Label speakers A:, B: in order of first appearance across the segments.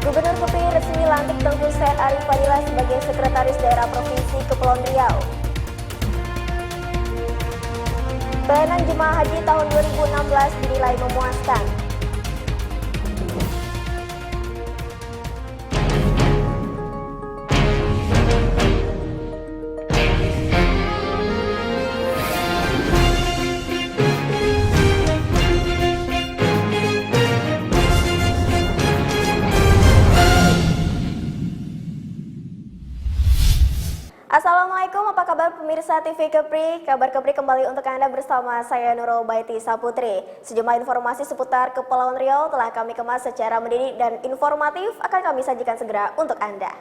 A: Gubernur Kepri resmi lantik Tengku Said Arif Fadilah sebagai Sekretaris Daerah Provinsi Kepulauan Riau. Pelayanan jemaah haji tahun 2016 dinilai memuaskan. Assalamualaikum, apa kabar pemirsa TV Kepri? Kabar Kepri kembali untuk Anda bersama saya Nurul Baiti Saputri. Sejumlah informasi seputar Kepulauan Riau telah kami kemas secara mendidik dan informatif akan kami sajikan segera untuk Anda.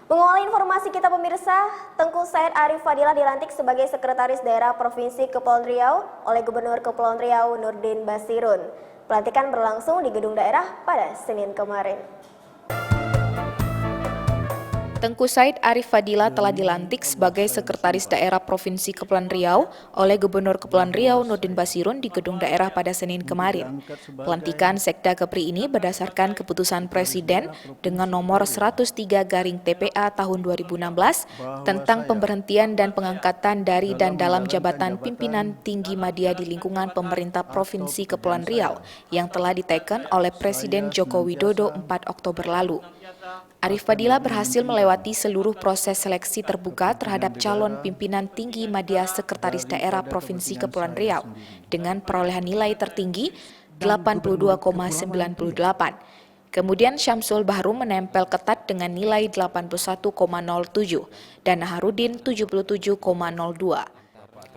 A: Mengawali informasi kita pemirsa, Tengku Said Arif Fadilah dilantik sebagai Sekretaris Daerah Provinsi Kepulauan Riau oleh Gubernur Kepulauan Riau Nurdin Basirun. Pelantikan berlangsung di gedung daerah pada Senin kemarin.
B: Tengku Said Arif Fadilah telah dilantik sebagai Sekretaris Daerah Provinsi Kepulauan Riau oleh Gubernur Kepulauan Riau Nurdin Basirun di gedung daerah pada Senin kemarin. Pelantikan Sekda Kepri ini berdasarkan keputusan Presiden dengan nomor 103/TPA tahun 2016 tentang pemberhentian dan pengangkatan dari dan dalam jabatan pimpinan tinggi media di lingkungan pemerintah Provinsi Kepulauan Riau yang telah diteken oleh Presiden Joko Widodo 4 Oktober lalu. Arif Fadilah berhasil melewati seluruh proses seleksi terbuka terhadap calon pimpinan tinggi media Sekretaris Daerah Provinsi Kepulauan Riau dengan perolehan nilai tertinggi 82,98. Kemudian Syamsul Bahrum menempel ketat dengan nilai 81,07 dan Naharudin 77,02.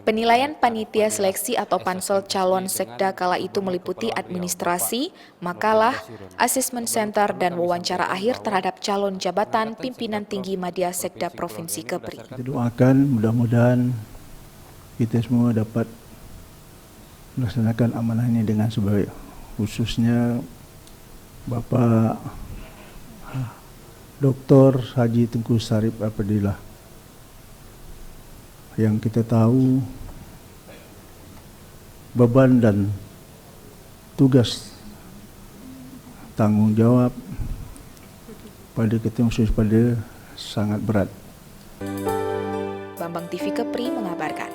B: Penilaian panitia seleksi atau pansel calon sekda kala itu meliputi administrasi, makalah, asesmen center, dan wawancara akhir terhadap calon jabatan pimpinan tinggi media sekda Provinsi Kepri.
C: Kita doakan mudah-mudahan kita semua dapat melaksanakan amanah ini dengan sebaik, khususnya Bapak Dr. Haji Tengku Said Arif Fadilah, yang kita tahu beban dan tugas tanggung jawab pada kita khusus pada sangat berat.
B: Bambang TV Kepri mengabarkan.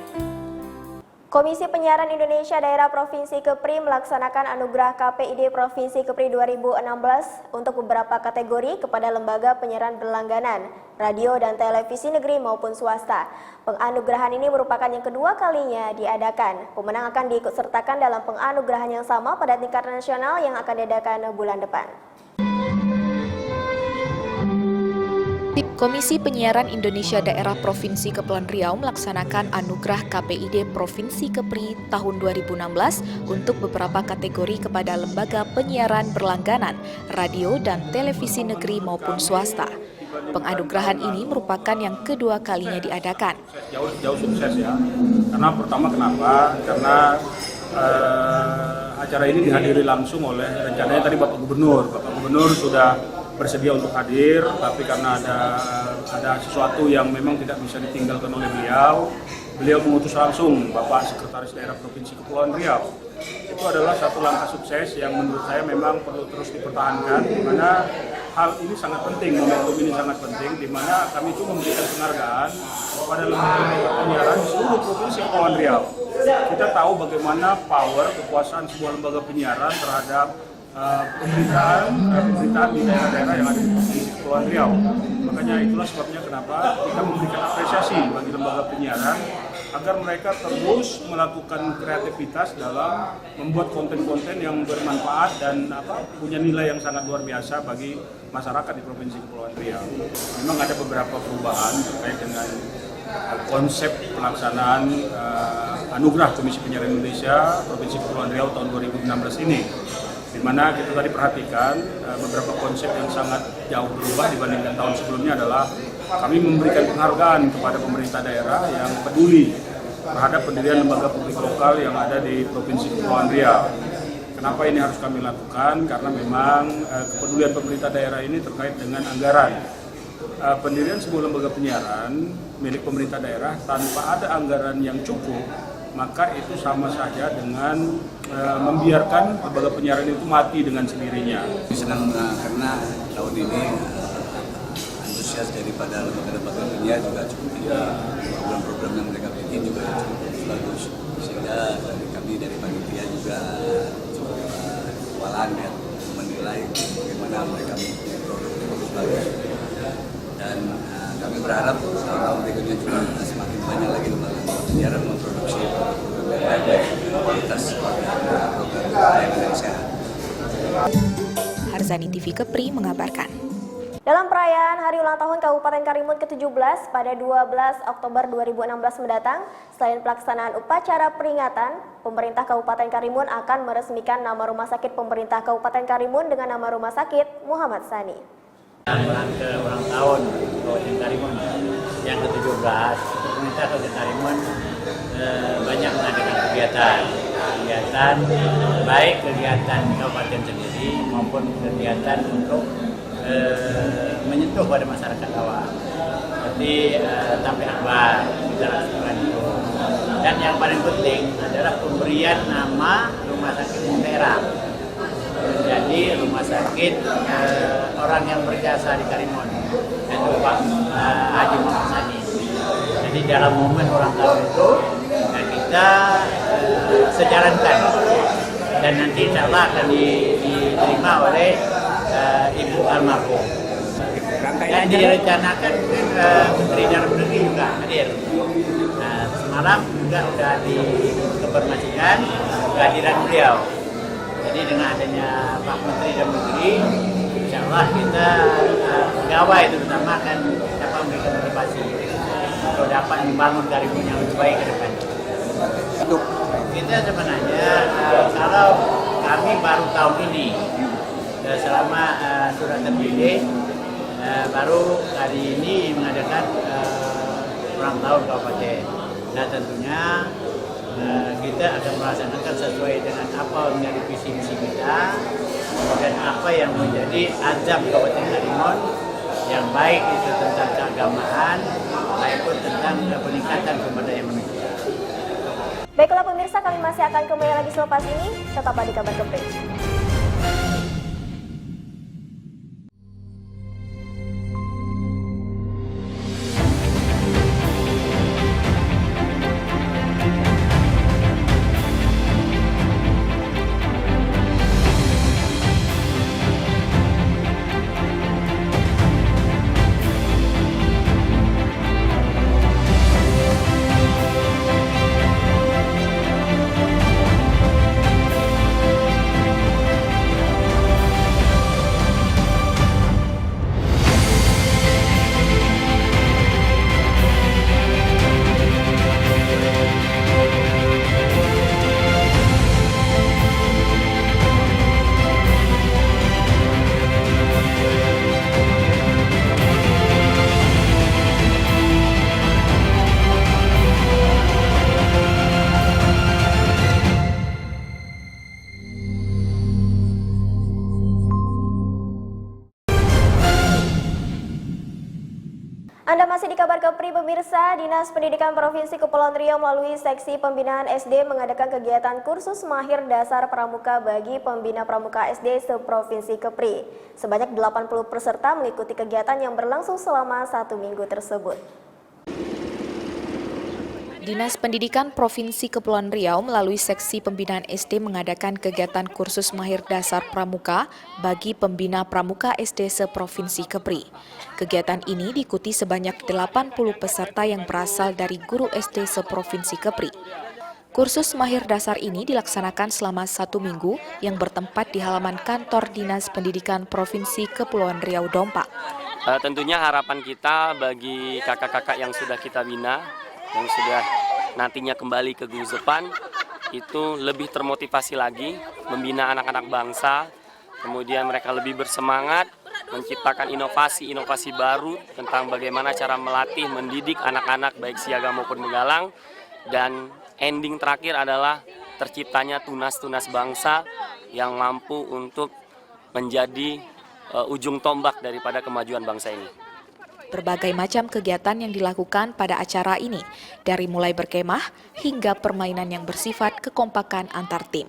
A: Komisi Penyiaran Indonesia Daerah Provinsi Kepri melaksanakan anugerah KPID Provinsi Kepri 2016 untuk beberapa kategori kepada lembaga penyiaran berlangganan, radio dan televisi negeri maupun swasta. Penganugerahan ini merupakan yang kedua kalinya diadakan. Pemenang akan diikutsertakan dalam penganugerahan yang sama pada tingkat nasional yang akan diadakan bulan depan.
B: Komisi Penyiaran Indonesia Daerah Provinsi Kepulauan Riau melaksanakan anugerah KPID Provinsi Kepri tahun 2016 untuk beberapa kategori kepada lembaga penyiaran berlangganan, radio dan televisi negeri maupun swasta. Penganugerahan ini merupakan yang kedua kalinya diadakan.
D: Jauh sukses ya, karena pertama kenapa? Karena acara ini dihadiri langsung oleh rencananya tadi Bapak Gubernur. Bapak Gubernur sudah bersedia untuk hadir, tapi karena ada sesuatu yang memang tidak bisa ditinggalkan oleh beliau mengutus langsung Bapak Sekretaris Daerah Provinsi Kepulauan Riau. Itu adalah satu langkah sukses yang menurut saya memang perlu terus dipertahankan, di mana hal ini sangat penting, momentum ini sangat penting, di mana kami itu memberikan penghargaan kepada lembaga penyiaran di seluruh Provinsi Kepulauan Riau. Kita tahu bagaimana power kekuasaan sebuah lembaga penyiaran terhadap pemberitaan di daerah-daerah yang ada di Provinsi Kepulauan Riau. Makanya itulah sebabnya kenapa kita memberikan apresiasi bagi lembaga penyiaran agar mereka terus melakukan kreativitas dalam membuat konten-konten yang bermanfaat dan punya nilai yang sangat luar biasa bagi masyarakat di Provinsi Kepulauan Riau. Memang ada beberapa perubahan terkait dengan konsep pelaksanaan anugerah Komisi Penyiaran Indonesia Provinsi Kepulauan Riau tahun 2016 ini, di mana kita tadi perhatikan beberapa konsep yang sangat jauh berubah dibandingkan tahun sebelumnya adalah kami memberikan penghargaan kepada pemerintah daerah yang peduli terhadap pendirian lembaga publik lokal yang ada di Provinsi Kepulauan Riau. Kenapa ini harus kami lakukan? Karena memang kepedulian pemerintah daerah ini terkait dengan anggaran. Pendirian sebuah lembaga penyiaran milik pemerintah daerah tanpa ada anggaran yang cukup maka itu sama saja dengan membiarkan lembaga penyiaran itu mati dengan sendirinya.
E: Senang karena tahun ini antusias daripada lembaga-lembaga penyiar juga cukup tinggi. Program-program yang mereka bikin juga cukup bagus, sehingga dari panitia juga cukup kewalahan ya menilai bagaimana mereka mempunyai produk yang bagus. Dan kami berharap tahun berikutnya juga semakin banyak lagi lembaga penyiaran memproduksi program yang baik kualitas program layanan yang sehat.
B: Harzani TV Kepri mengabarkan.
A: Dalam perayaan Hari Ulang Tahun Kabupaten Karimun ke-17 pada 12 Oktober 2016 mendatang, selain pelaksanaan upacara peringatan, pemerintah Kabupaten Karimun akan meresmikan nama rumah sakit pemerintah Kabupaten Karimun dengan nama Rumah Sakit Muhammad Sani.
F: Ulang tahun Kabupaten Karimun yang ke-17, pemerintah Kabupaten Karimun banyak mengadakan kegiatan baik kegiatan kabupaten sendiri maupun kegiatan untuk menyentuh pada masyarakat awam, seperti tabligh akbar kita lakukan itu. Dan yang paling penting adalah pemberian nama rumah sakit daerah menjadi rumah sakit orang yang berjasa di Karimun, yaitu Pak Haji Muhammad Sani. Jadi dalam momen ulang tahun itu kita sejalankan dan nanti insya Allah akan diterima oleh Ibu almarhum. Yang direncanakan Menteri Dalam Negeri juga hadir. Nah, semalam juga sudah diinformasikan kehadiran beliau. Jadi dengan adanya Pak Menteri Dalam Negeri, insya Allah kita pegawai terutama akan dapat memberikan motivasi untuk dapat membangun Karimun yang lebih baik ke depan. Kita sebenarnya kalau kami baru tahun ini selama sudah terpilih, baru hari ini mengadakan ulang tahun kabupaten. Nah tentunya kita akan melaksanakan sesuai dengan apa menjadi visi misi kita dan apa yang menjadi azam Kabupaten Karimun yang baik itu tentang keagamaan maupun tentang peningkatan sumber daya manusia.
A: Baiklah pemirsa, kami masih akan kembali lagi selepas ini. Tetaplah di Kabar Kepri. Anda masih di Kabar Kepri pemirsa. Dinas Pendidikan Provinsi Kepulauan Riau melalui Seksi Pembinaan SD mengadakan kegiatan kursus mahir dasar pramuka bagi pembina pramuka SD se-Provinsi Kepri. Sebanyak 80 peserta mengikuti kegiatan yang berlangsung selama 1 minggu tersebut.
B: Dinas Pendidikan Provinsi Kepulauan Riau melalui Seksi Pembinaan SD mengadakan kegiatan kursus mahir dasar pramuka bagi pembina pramuka SD se-Provinsi Kepri. Kegiatan ini diikuti sebanyak 80 peserta yang berasal dari guru SD se-Provinsi Kepri. Kursus mahir dasar ini dilaksanakan selama 1 minggu yang bertempat di halaman kantor Dinas Pendidikan Provinsi Kepulauan Riau Dompa.
G: Tentunya harapan kita bagi kakak-kakak yang sudah kita bina, yang sudah nantinya kembali ke Guzepan, itu lebih termotivasi lagi membina anak-anak bangsa, kemudian mereka lebih bersemangat menciptakan inovasi-inovasi baru tentang bagaimana cara melatih, mendidik anak-anak baik siaga maupun begalang, dan ending terakhir adalah terciptanya tunas-tunas bangsa yang mampu untuk menjadi ujung tombak daripada kemajuan bangsa ini.
B: Berbagai macam kegiatan yang dilakukan pada acara ini, dari mulai berkemah hingga permainan yang bersifat kekompakan antar tim.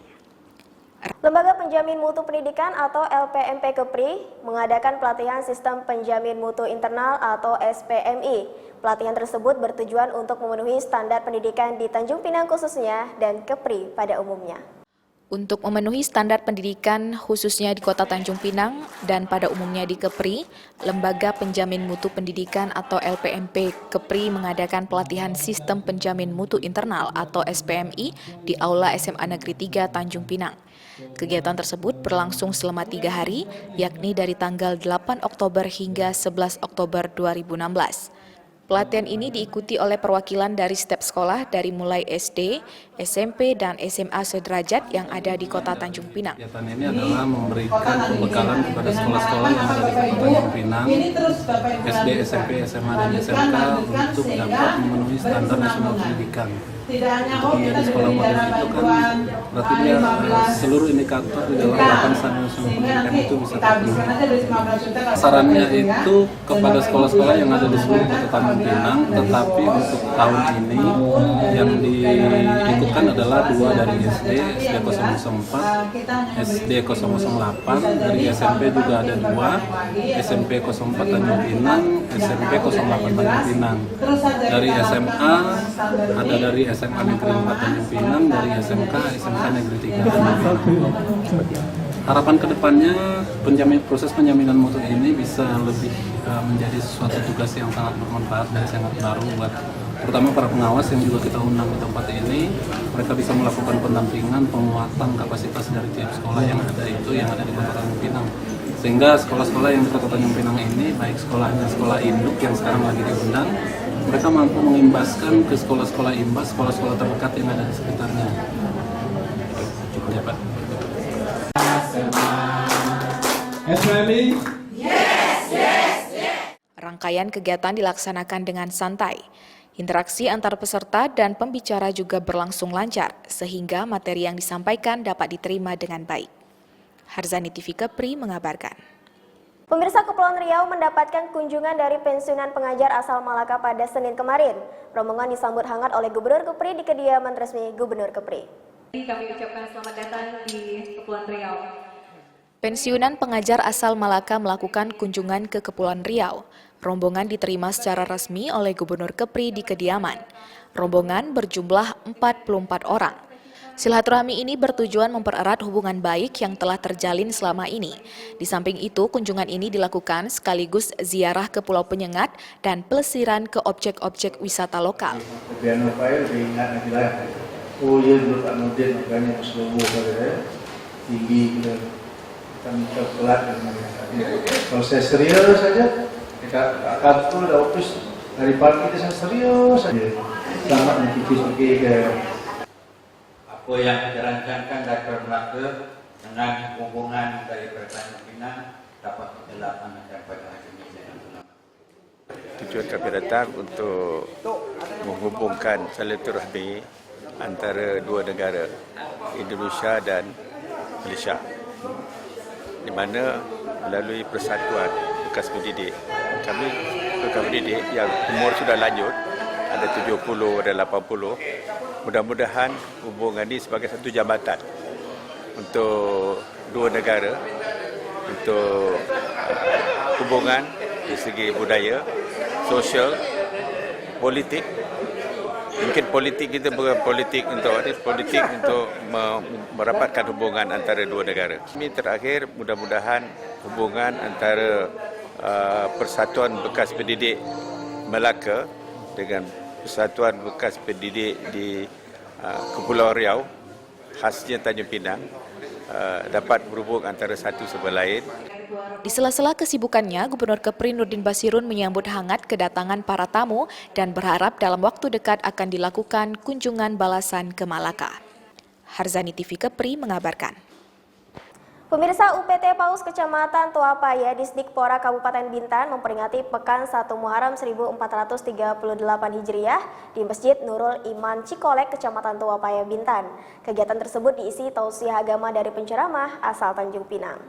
A: Lembaga Penjamin Mutu Pendidikan atau LPMP Kepri mengadakan pelatihan Sistem Penjamin Mutu Internal atau SPMI. Pelatihan tersebut bertujuan untuk memenuhi standar pendidikan di Tanjung Pinang khususnya dan Kepri pada umumnya.
B: Untuk memenuhi standar pendidikan khususnya di Kota Tanjung Pinang dan pada umumnya di Kepri, Lembaga Penjamin Mutu Pendidikan atau LPMP Kepri mengadakan pelatihan Sistem Penjamin Mutu Internal atau SPMI di Aula SMA Negeri 3 Tanjung Pinang. Kegiatan tersebut berlangsung selama 3 hari, yakni dari tanggal 8 Oktober hingga 11 Oktober 2016. Pelatihan ini diikuti oleh perwakilan dari setiap sekolah dari mulai SD, SMP, dan SMA sederajat yang ada di Kota Tanjung Pinang.
H: Kegiatan ini adalah memberikan pembekalan kepada sekolah-sekolah yang ada di Kota Tanjung Pinang, SD, SMP, SMA, dan SMK untuk dapat memenuhi standar nasional pendidikan. Untuk menjadi sekolah modern itu kan berarti dia seluruh indikator di dalam 8 standar nasional pendidikan itu bisa terpenuhi. Sarannya itu kepada sekolah-sekolah yang ada di seluruh Kota Tanjung Pinang, tetapi untuk tahun ini yang diikutkan adalah 2 dari SD, SD 004, SD 008, dari SMP juga ada 2, SMP 04 Tanjung Pinang, SMP 08 Tanjung Pinang. Dari SMA ada dari SMA Negeri 4 Tanjung Pinang, dari SMK Negeri 3 Tanjung Pinang. Harapan kedepannya proses penjaminan mutu ini bisa lebih menjadi suatu tugas yang sangat bermanfaat dan sangat baru buat terutama para pengawas yang juga kita undang di tempat ini. Mereka bisa melakukan pendampingan, penguatan kapasitas dari tiap sekolah yang ada di Kota Tanjung Pinang. Sehingga sekolah-sekolah yang di Kota Tanjung Pinang ini, baik sekolahnya sekolah induk yang sekarang lagi diundang, mereka mampu mengimbaskan ke sekolah-sekolah imbas, sekolah-sekolah terdekat yang ada di sekitarnya. Cukup ya, Pak.
B: Rangkaian kegiatan dilaksanakan dengan santai. Interaksi antar peserta dan pembicara juga berlangsung lancar, sehingga materi yang disampaikan dapat diterima dengan baik. Harzani TV Kepri mengabarkan.
A: Pemirsa, Kepulauan Riau mendapatkan kunjungan dari pensiunan pengajar asal Malaka pada Senin kemarin. Rombongan disambut hangat oleh Gubernur Kepri di kediaman resmi Gubernur Kepri.
I: Kami ucapkan selamat datang di Kepulauan Riau.
B: Pensiunan pengajar asal Malaka melakukan kunjungan ke Kepulauan Riau. Rombongan diterima secara resmi oleh Gubernur Kepri di kediaman. Rombongan berjumlah 44 orang. Silaturahmi ini bertujuan mempererat hubungan baik yang telah terjalin selama ini. Di samping itu, kunjungan ini dilakukan sekaligus ziarah ke Pulau Penyengat dan pelesiran ke objek-objek wisata lokal.
J: Oh iya, dulu Pak Nurdin makanya Muslowo tinggi gitu. Kita pelat dan kalau saya serius saja, kakak tuh udah office dari pagi kita serius saja. Selamat pergi ke
F: apa yang kita rancangkan dapat Melaka dengan hubungan dari Tanjung Pinang dapat kita laksanakan pada hari ini.
K: Tujuan kami datang untuk menghubungkan silaturahmi antara dua negara, Indonesia dan Malaysia, di mana melalui persatuan bekas pendidik, kami bekas pendidik yang umur sudah lanjut, ada 70, ada 80, mudah-mudahan hubungan ini sebagai satu jambatan untuk dua negara, untuk hubungan di segi budaya, sosial, politik. Mungkin politik kita bukan politik untuk merapatkan hubungan antara dua negara. Ini terakhir, mudah-mudahan hubungan antara Persatuan Bekas Pendidik Melaka dengan Persatuan Bekas Pendidik di Kepulauan Riau, khasnya Tanjung Pinang, dapat berhubung antara satu sama lain.
B: Di sela-sela kesibukannya, Gubernur Kepri Nurdin Basirun menyambut hangat kedatangan para tamu dan berharap dalam waktu dekat akan dilakukan kunjungan balasan ke Malaka. Harzani TV Kepri mengabarkan.
A: Pemirsa, UPT Paus Kecamatan Tuapaya, Disdikpora Kabupaten Bintan memperingati Pekan 1 Muharram 1438 Hijriah di Masjid Nurul Iman Cikolek, Kecamatan Tuapaya, Bintan. Kegiatan tersebut diisi tausiah agama dari penceramah asal Tanjung Pinang.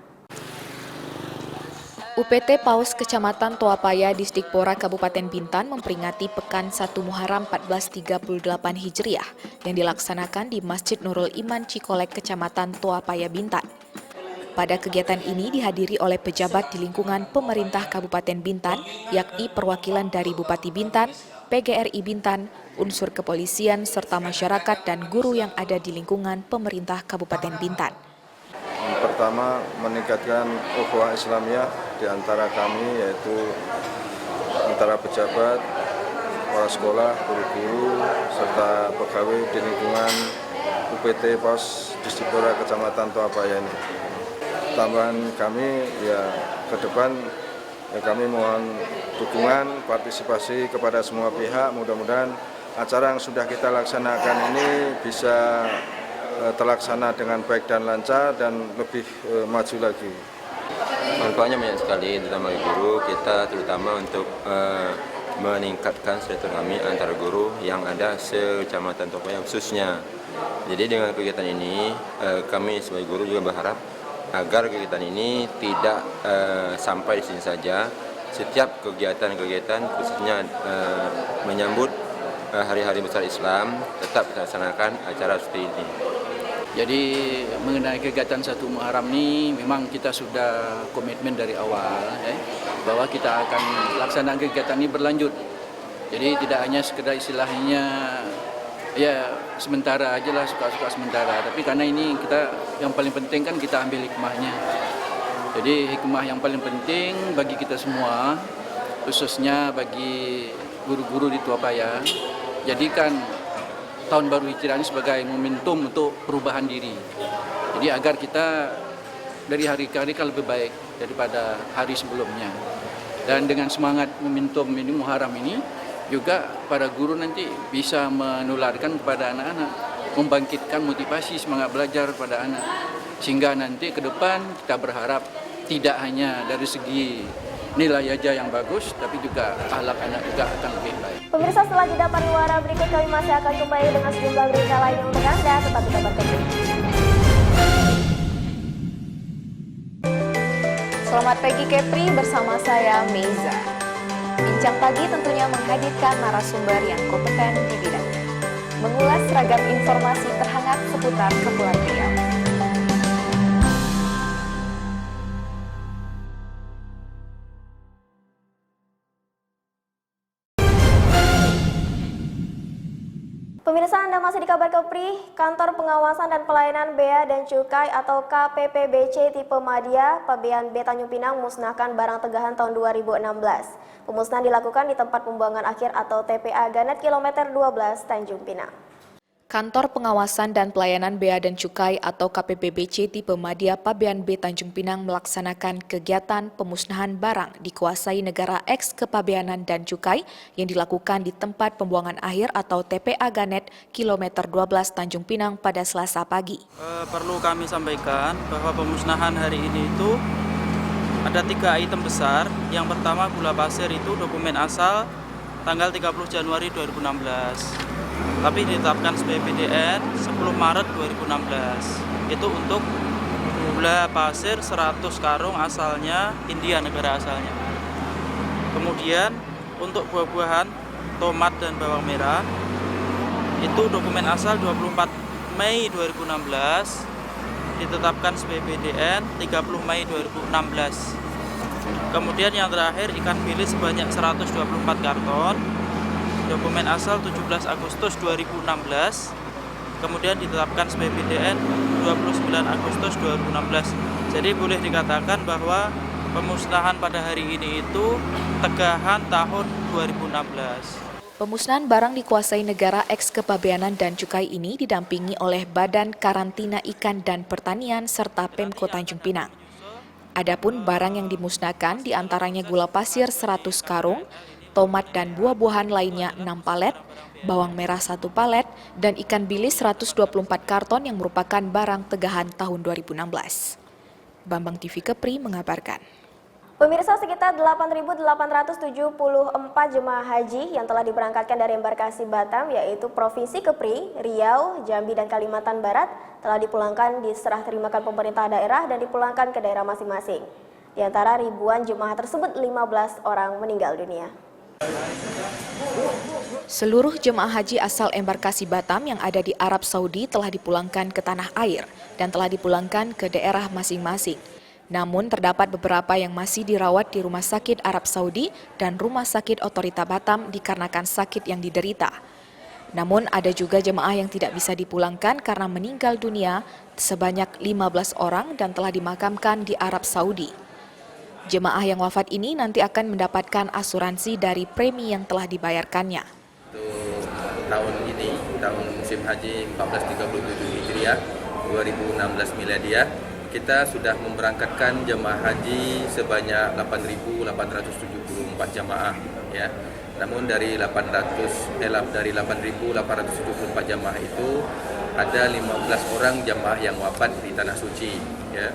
B: UPT PAUS Kecamatan Toapaya, Disdikpora, Kabupaten Bintan memperingati Pekan 1 Muharram 1438 Hijriah yang dilaksanakan di Masjid Nurul Iman Cikolek, Kecamatan Toapaya, Bintan. Pada kegiatan ini dihadiri oleh pejabat di lingkungan pemerintah Kabupaten Bintan, yakni perwakilan dari Bupati Bintan, PGRI Bintan, unsur kepolisian, serta masyarakat dan guru yang ada di lingkungan pemerintah Kabupaten Bintan.
L: Pertama, meningkatkan ukhuwah Islamiyah di antara kami, yaitu antara pejabat, kepala sekolah, guru-guru, serta pegawai di lingkungan UPT PAUS Disdikpora Kecamatan Toapaya ini. Tambahan kami ke depan kami mohon dukungan, partisipasi kepada semua pihak. Mudah-mudahan acara yang sudah kita laksanakan ini bisa terlaksana dengan baik dan lancar dan lebih maju lagi.
M: Manfaatnya banyak sekali, terutama guru kita, terutama untuk meningkatkan silaturahmi antara guru yang ada se-Kecamatan Toapaya khususnya. Jadi dengan kegiatan ini kami sebagai guru juga berharap agar kegiatan ini tidak sampai di sini saja. Setiap kegiatan-kegiatan khususnya menyambut hari-hari besar Islam tetap kita laksanakan acara seperti ini.
N: Jadi mengenai kegiatan 1 Muharram ini memang kita sudah komitmen dari awal bahwa kita akan laksanakan kegiatan ini berlanjut. Jadi tidak hanya sekedar istilahnya sementara aja lah, suka-suka sementara. Tapi karena ini kita yang paling penting kan kita ambil hikmahnya. Jadi hikmah yang paling penting bagi kita semua, khususnya bagi guru-guru di Toapaya, jadikan tahun baru Hijriah ini sebagai momentum untuk perubahan diri. Jadi agar kita dari hari ke hari lebih baik daripada hari sebelumnya. Dan dengan semangat momentum ini Muharram ini, juga para guru nanti bisa menularkan kepada anak-anak, membangkitkan motivasi semangat belajar pada anak. Sehingga nanti ke depan kita berharap tidak hanya dari segi nilai aja yang bagus, tapi juga akhlak anak juga akan lebih baik.
A: Pemirsa, setelah jeda pariwara berikut kami masih akan kembali dengan sejumlah berita lainnya untuk Anda. Tetap di Kabar Kepri.
B: Selamat pagi Kepri, bersama saya Meiza. Bincang Pagi tentunya menghadirkan narasumber yang kompeten di bidangnya. Mengulas ragam informasi terhangat seputar Kepulauan Riau.
A: Pemirsa, Anda masih di Kabar Kepri. Kantor Pengawasan dan Pelayanan Bea dan Cukai atau KPPBC tipe Madya, Pabean B Tanjung Pinang musnahkan barang tegahan tahun 2016. Pemusnahan dilakukan di tempat pembuangan akhir atau TPA Ganet kilometer 12 Tanjung Pinang.
B: Kantor Pengawasan dan Pelayanan Bea dan Cukai atau KPPBC tipe Madya Pabean B Tanjung Pinang melaksanakan kegiatan pemusnahan barang dikuasai negara eks Kepabeanan dan Cukai yang dilakukan di tempat pembuangan akhir atau TPA Ganet kilometer 12 Tanjung Pinang pada Selasa pagi.
O: Perlu kami sampaikan bahwa pemusnahan hari ini itu ada 3 item besar. Yang pertama gula pasir itu dokumen asal tanggal 30 Januari 2016. Tapi ditetapkan sebagai PDN 10 Maret 2016. Itu untuk gula pasir 100 karung asalnya India, negara asalnya. Kemudian untuk buah-buahan, tomat dan bawang merah, itu dokumen asal 24 Mei 2016, ditetapkan sebagai PDN 30 Mei 2016. Kemudian yang terakhir ikan bilis sebanyak 124 karton, dokumen asal 17 Agustus 2016, kemudian ditetapkan sebagai PDN 29 Agustus 2016. Jadi boleh dikatakan bahwa pemusnahan pada hari ini itu tegahan tahun 2016.
B: Pemusnahan barang dikuasai negara eks Kepabeanan dan Cukai ini didampingi oleh Badan Karantina Ikan dan Pertanian serta Pemko Tanjung Pinang. Adapun barang yang dimusnahkan diantaranya gula pasir 100 karung, tomat dan buah-buahan lainnya 6 palet, bawang merah 1 palet, dan ikan bilis 124 karton yang merupakan barang tegahan tahun 2016. Bambang TV Kepri mengabarkan.
A: Pemirsa, sekitar 8.874 jemaah haji yang telah diberangkatkan dari embarkasi Batam, yaitu Provinsi Kepri, Riau, Jambi, dan Kalimantan Barat, telah dipulangkan diserah terimakan pemerintah daerah dan dipulangkan ke daerah masing-masing. Di antara ribuan jemaah tersebut, 15 orang meninggal dunia.
B: Seluruh jemaah haji asal embarkasi Batam yang ada di Arab Saudi telah dipulangkan ke tanah air dan telah dipulangkan ke daerah masing-masing. Namun terdapat beberapa yang masih dirawat di Rumah Sakit Arab Saudi dan Rumah Sakit Otorita Batam dikarenakan sakit yang diderita. Namun ada juga jemaah yang tidak bisa dipulangkan karena meninggal dunia sebanyak 15 orang dan telah dimakamkan di Arab Saudi. Jemaah yang wafat ini nanti akan mendapatkan asuransi dari premi yang telah dibayarkannya.
P: Untuk tahun ini, tahun musim haji 1437 Hijriah 2016 Miladiah, kita sudah memberangkatkan jemaah haji sebanyak 8.874 jemaah, ya. Namun dari 8.874 jemaah itu ada 15 orang jemaah yang wafat di tanah suci, ya.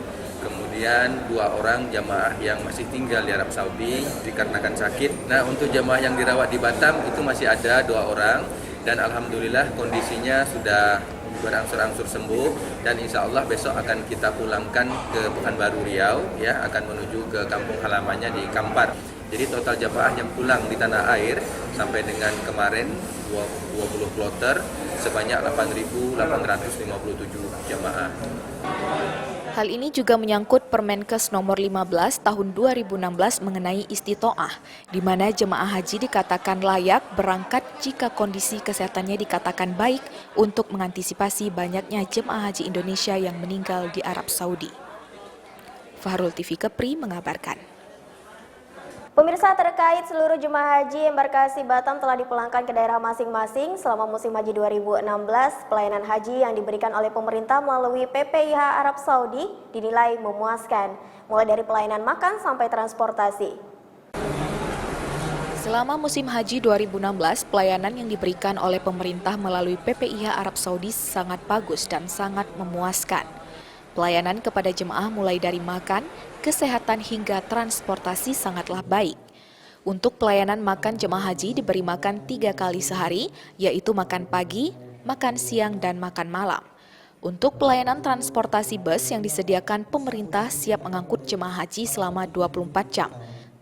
P: Kemudian 2 orang jamaah yang masih tinggal di Arab Saudi dikarenakan sakit. Nah, untuk jamaah yang dirawat di Batam itu masih ada 2 orang dan alhamdulillah kondisinya sudah berangsur-angsur sembuh dan insya Allah besok akan kita pulangkan ke Pekanbaru Riau, ya, akan menuju ke kampung halamannya di Kampar. Jadi total jamaah yang pulang di tanah air sampai dengan kemarin 20 kloter sebanyak 8.857 jamaah.
B: Hal ini juga menyangkut Permenkes nomor 15 tahun 2016 mengenai istitoah, di mana jemaah haji dikatakan layak berangkat jika kondisi kesehatannya dikatakan baik untuk mengantisipasi banyaknya jemaah haji Indonesia yang meninggal di Arab Saudi. Fahrul TV Kepri mengabarkan.
A: Pemirsa, terkait seluruh jemaah haji embarkasi Batam telah dipulangkan ke daerah masing-masing selama musim haji 2016, pelayanan haji yang diberikan oleh pemerintah melalui PPIH Arab Saudi dinilai memuaskan, mulai dari pelayanan makan sampai transportasi.
B: Selama musim haji 2016, pelayanan yang diberikan oleh pemerintah melalui PPIH Arab Saudi sangat bagus dan sangat memuaskan. Pelayanan kepada jemaah mulai dari makan, kesehatan hingga transportasi sangatlah baik. Untuk pelayanan makan jemaah haji diberi makan 3 kali sehari, yaitu makan pagi, makan siang, dan makan malam. Untuk pelayanan transportasi bus yang disediakan pemerintah siap mengangkut jemaah haji selama 24 jam.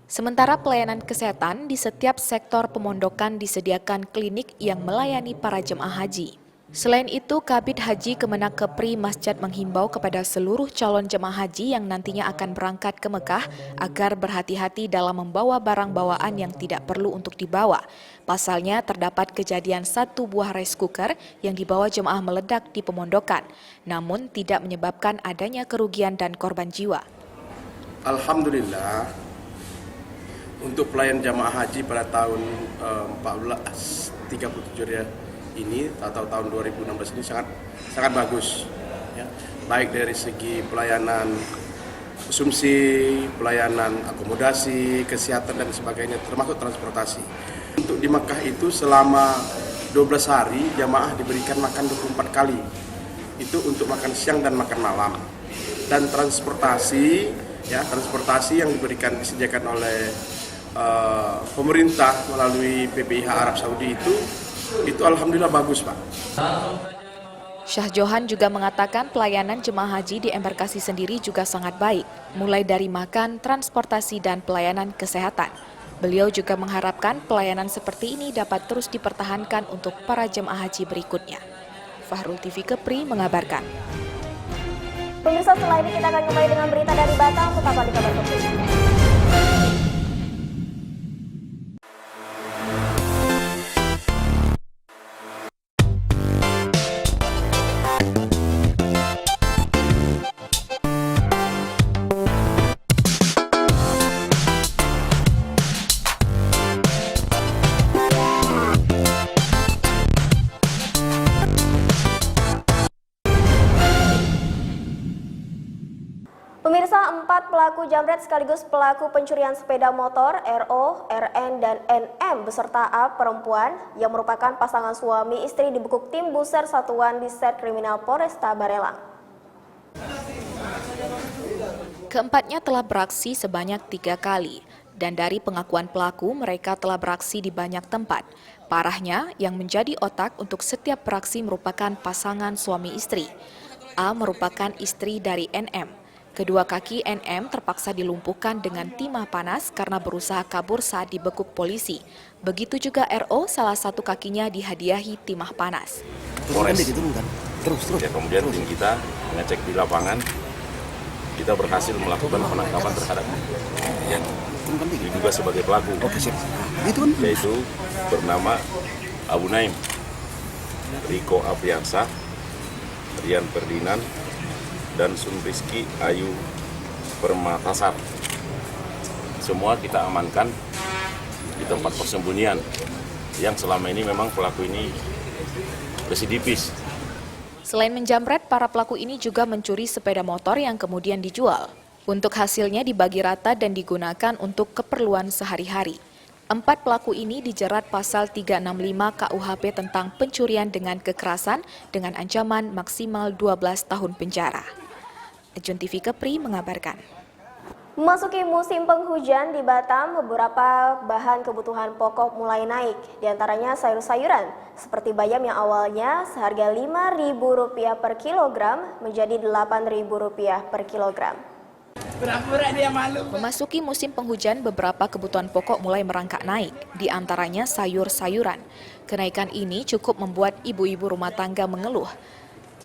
B: Sementara pelayanan kesehatan di setiap sektor pemondokan disediakan klinik yang melayani para jemaah haji. Selain itu, Kabid Haji Kemenak Kepri Masjid menghimbau kepada seluruh calon jemaah haji yang nantinya akan berangkat ke Mekah agar berhati-hati dalam membawa barang bawaan yang tidak perlu untuk dibawa. Pasalnya, terdapat kejadian 1 buah rice cooker yang dibawa jemaah meledak di pemondokan, namun tidak menyebabkan adanya kerugian dan korban jiwa.
Q: Alhamdulillah, untuk pelayan jamaah haji pada tahun 1437 ini atau tahun 2016 ini sangat bagus, ya. Baik dari segi pelayanan konsumsi, pelayanan akomodasi, kesehatan dan sebagainya, termasuk transportasi. Untuk di Makkah itu selama 12 hari jamaah diberikan makan 24 kali. Itu untuk makan siang dan makan malam. Dan transportasi, ya, transportasi yang disediakan oleh pemerintah melalui PPIH Arab Saudi itu alhamdulillah bagus, Pak.
B: Syah Johan juga mengatakan pelayanan jemaah haji di embarkasi sendiri juga sangat baik, mulai dari makan, transportasi, dan pelayanan kesehatan. Beliau juga mengharapkan pelayanan seperti ini dapat terus dipertahankan untuk para jemaah haji berikutnya. Fahrul TV Kepri mengabarkan.
A: Pemirsa, setelah ini kita akan kembali dengan berita dari Batam, tetaplah di Kabar Kepri. Pemirsa, 4 pelaku jamret sekaligus pelaku pencurian sepeda motor RO, RN, dan NM beserta A perempuan yang merupakan pasangan suami istri dibekuk tim Buser Satuan Diser Kriminal Polresta Barelang.
B: Keempatnya telah beraksi sebanyak 3 kali, dan dari pengakuan pelaku mereka telah beraksi di banyak tempat. Parahnya, yang menjadi otak untuk setiap beraksi merupakan pasangan suami istri. A merupakan istri dari NM. Kedua kaki NM terpaksa dilumpuhkan dengan timah panas karena berusaha kabur saat dibekuk polisi. Begitu juga RO, salah satu kakinya dihadiahi timah panas.
R: Polres. Ya, kemudian tim kita mengecek di lapangan, kita berhasil melakukan penangkapan terhadap yang diduga sebagai pelaku, yaitu bernama Abu Naim, Riko Apriansa, Rian Ferdinand, dan Sun Rizky Ayu Permatasar. Semua kita amankan di tempat persembunyian yang selama ini memang pelaku ini residivis.
B: Selain menjamret, para pelaku ini juga mencuri sepeda motor yang kemudian dijual. Untuk hasilnya dibagi rata dan digunakan untuk keperluan sehari-hari. 4 pelaku ini dijerat pasal 365 KUHP tentang pencurian dengan kekerasan dengan ancaman maksimal 12 tahun penjara. Ajun TV Kepri mengabarkan.
A: Memasuki musim penghujan di Batam, beberapa bahan kebutuhan pokok mulai naik, diantaranya sayur-sayuran seperti bayam yang awalnya seharga Rp5.000 per kilogram menjadi Rp8.000 per kilogram.
B: Memasuki musim penghujan, beberapa kebutuhan pokok mulai merangkak naik, diantaranya sayur-sayuran. Kenaikan ini cukup membuat ibu-ibu rumah tangga mengeluh.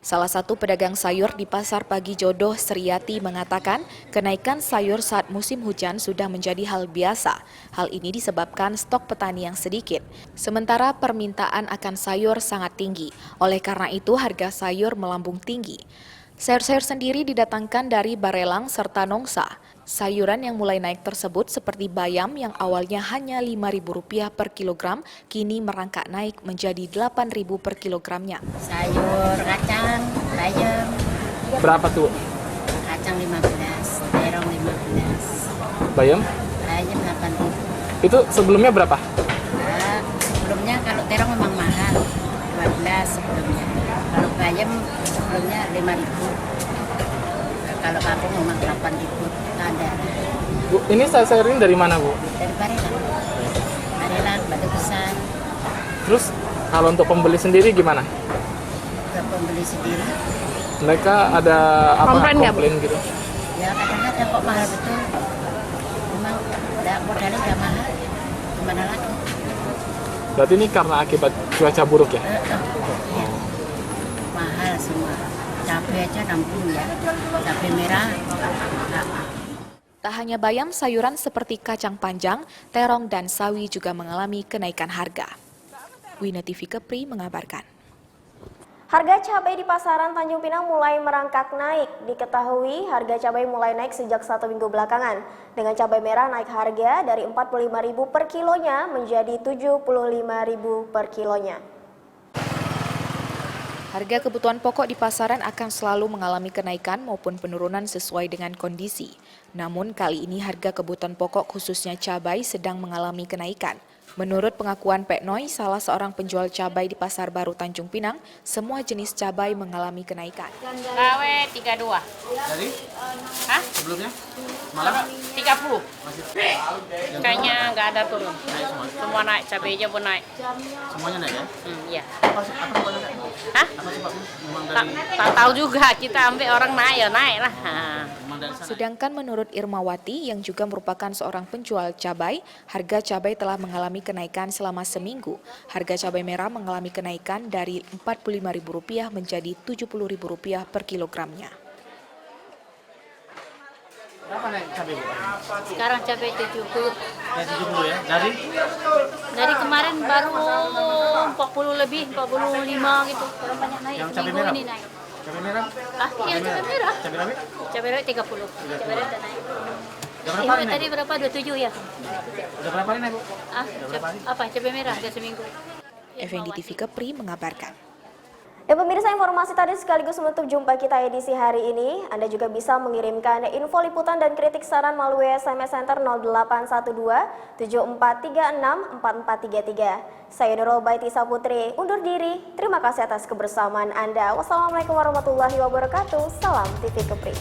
B: Salah satu pedagang sayur di Pasar Pagi Jodoh, Sriati, mengatakan kenaikan sayur saat musim hujan sudah menjadi hal biasa. Hal ini disebabkan stok petani yang sedikit. Sementara permintaan akan sayur sangat tinggi. Oleh karena itu harga sayur melambung tinggi. Sayur-sayur sendiri didatangkan dari Barelang serta Nongsa. Sayuran yang mulai naik tersebut seperti bayam yang awalnya hanya Rp5.000 per kilogram, kini merangkak naik menjadi Rp8.000 per kilogramnya.
S: Sayur kacang, bayam.
T: Berapa tuh?
S: Kacang 15, terong 15.
T: Bayam?
S: Bayam 8.000.
T: Itu sebelumnya berapa?
S: Sebelumnya kalau terong memang mahal, 12 sebelumnya. Kalau bayam sebelumnya 5.000. Kalau kangkung memang 8.000 standar.
T: Bu, ini sayur ini dari mana, Bu?
S: Dari Barelang. Barelang, Batu Besar.
T: Terus kalau untuk pembeli sendiri gimana?
S: Untuk pembeli sendiri.
T: Mereka ada apa komplain gitu?
S: Ya kadang-kadang kok mahal betul. Memang modalnya udah mahal. Gimana lagi?
T: Berarti ini karena akibat cuaca buruk ya?
S: Ya. Mahal semua. Cabai aja 60 ya, cabai merah.
B: Tak hanya bayam, sayuran seperti kacang panjang, terong, dan sawi juga mengalami kenaikan harga. Wina TV Kepri mengabarkan.
A: Harga cabai di pasaran Tanjung Pinang mulai merangkak naik. Diketahui harga cabai mulai naik sejak 1 minggu belakangan. Dengan cabai merah naik harga dari Rp45.000 per kilonya menjadi Rp75.000 per kilonya.
B: Harga kebutuhan pokok di pasaran akan selalu mengalami kenaikan maupun penurunan sesuai dengan kondisi. Namun kali ini harga kebutuhan pokok khususnya cabai sedang mengalami kenaikan. Menurut pengakuan Pak Noy, salah seorang penjual cabai di Pasar Baru Tanjung Pinang, semua jenis cabai mengalami kenaikan.
U: Kawe 32.
T: Dari?
U: Hah?
T: Sebelumnya? Malah?
U: 30. Kayaknya nggak ada turun. Semua naik, cabai aja pun naik.
T: Semuanya naik ya?
U: Iya.
T: Apa sebabnya?
U: Hah?
T: Apa sebabnya?
U: Tak tahu juga, kita ambil orang naik ya naik lah.
B: Sedangkan menurut Irmawati yang juga merupakan seorang penjual cabai, harga cabai telah mengalami kenaikan selama seminggu. Harga cabai merah mengalami kenaikan dari Rp45.000 menjadi Rp70.000 per kilogramnya.
T: Berapa naik cabai, Bu?
U: Sekarang cabai 70.
T: Ya 70 ya? Dari?
U: Dari kemarin baru 40 lebih, 45 gitu. Orang banyak naik.
T: Yang cabai
U: Seminggu
T: merah?
U: ini naik.
T: Cabai merah?
U: Ah, iya cabai merah.
T: Cabai rawit?
U: Cabai rawit 30. Cabai rawit tak naik.
T: Udah berapa hari naik?
U: Tadi berapa? 27 ya?
T: Udah berapa hari naik, Bu?
U: Apa? Cabai merah ada seminggu.
B: Effendi TV Kepri mengabarkan.
A: Ya pemirsa, informasi tadi sekaligus menutup jumpa kita edisi hari ini. Anda juga bisa mengirimkan info liputan dan kritik saran melalui SMS Center 0812 7436 4433. Saya Nurul Baiti Saputri undur diri. Terima kasih atas kebersamaan Anda. Wassalamualaikum warahmatullahi wabarakatuh. Salam TV Kepri.